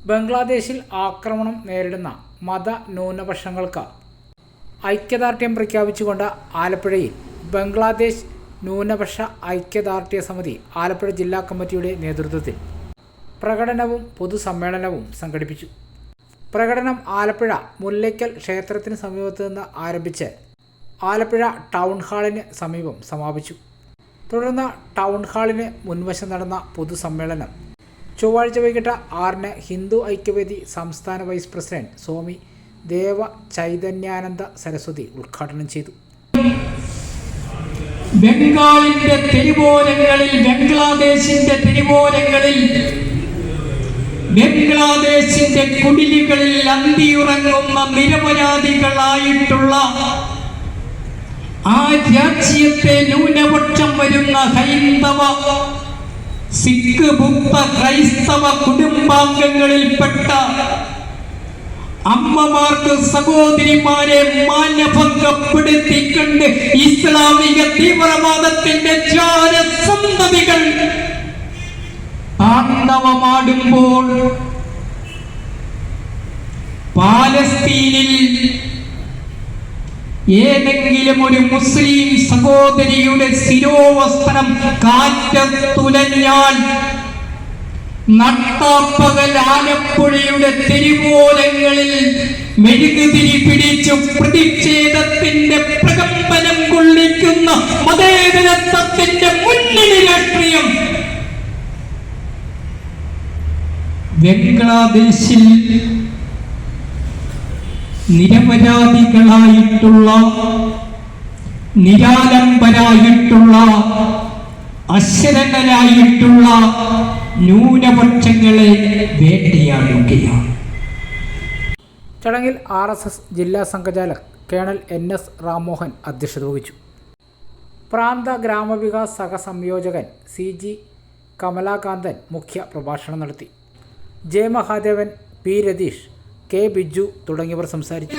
ബംഗ്ലാദേശിൽ ആക്രമണം നേരിടുന്ന മത ന്യൂനപക്ഷങ്ങൾക്ക് ഐക്യദാർഢ്യം പ്രഖ്യാപിച്ചുകൊണ്ട് ആലപ്പുഴയിൽ ബംഗ്ലാദേശ് ന്യൂനപക്ഷ ഐക്യദാർഢ്യ സമിതി ആലപ്പുഴ ജില്ലാ കമ്മിറ്റിയുടെ നേതൃത്വത്തിൽ പ്രകടനവും പൊതുസമ്മേളനവും സംഘടിപ്പിച്ചു. പ്രകടനം ആലപ്പുഴ മുല്ലയ്ക്കൽ ക്ഷേത്രത്തിന് സമീപത്ത് നിന്ന് ആരംഭിച്ച് ആലപ്പുഴ ടൗൺ ഹാളിന് സമീപം സമാപിച്ചു. തുടർന്ന് ടൗൺ ഹാളിന് മുൻവശം നടന്ന പൊതുസമ്മേളനം ചൊവ്വാഴ്ച വൈകിട്ട് 6-ന് ഹിന്ദു ഐക്യവേദി സംസ്ഥാന വൈസ് പ്രസിഡന്റ് സ്വാമി ദേവ ചൈതന്യാനന്ദ സരസ്വതി ഉദ്ഘാടനം ചെയ്തു. ബംഗാളിന്റെ തെരുവോരങ്ങളിൽ, ബംഗ്ലാദേശിന്റെ തെരുവോരങ്ങളിൽ, ബംഗ്ലാദേശിന്റെ കുടിലുകളിൽ അന്തിയുറങ്ങുന്ന നിരപരാധികളായിട്ടുള്ള ആ രാജ്യത്തെ ന്യൂനപക്ഷം വരുന്ന ഹൈന്ദവ, സിഖ്, ബുദ്ധ, ക്രൈസ്തവ കുടുംബാംഗങ്ങളിൽപ്പെട്ട അമ്മമാർക്ക്, സഹോദരിമാരെ മാനഭംഗപ്പെടുത്തിക്കൊണ്ട് ഇസ്ലാമിക തീവ്രവാദത്തിന്റെ ജാരസന്തതികൾ താണ്ഡവമാടുമ്പോൾ പാലസ്തീനിൽ ഏതെങ്കിലും ഒരു മുസ്ലിം സഹോദരിയുടെ ശിരോവസ്ത്രം കാറ്റത്തുലഞ്ഞാൽ നട്ടാപ്പകൽ ആലപ്പുഴയുടെ തെരുവോരങ്ങളിൽ മെഴുകുതിരി പിടിച്ചു പ്രതിഷേധത്തിന്റെ പ്രകമ്പനം കൊള്ളിക്കുന്ന മതേതരത്വത്തിന്റെ മുന്നണി രാഷ്ട്രീയം ബംഗ്ലാദേശിൽ നിരപരാധികളായിട്ടുള്ള, നിരാലംബരായിട്ടുള്ള, അശരണരായിട്ടുള്ള ന്യൂനപക്ഷങ്ങളെ വേട്ടയാടുകയാണ്. ചടങ്ങിൽ RSS ജില്ലാ സംഘചാലക് കേണൽ NS റാംമോഹൻ അധ്യക്ഷത വഹിച്ചു. പ്രാന്ത ഗ്രാമവികാസ് സഹസംയോജകൻ CG കമലാകാന്തൻ മുഖ്യ പ്രഭാഷണം നടത്തി. J Mahadevan, P Ratheesh, K Biju തുടങ്ങിയവർ സംസാരിച്ചു.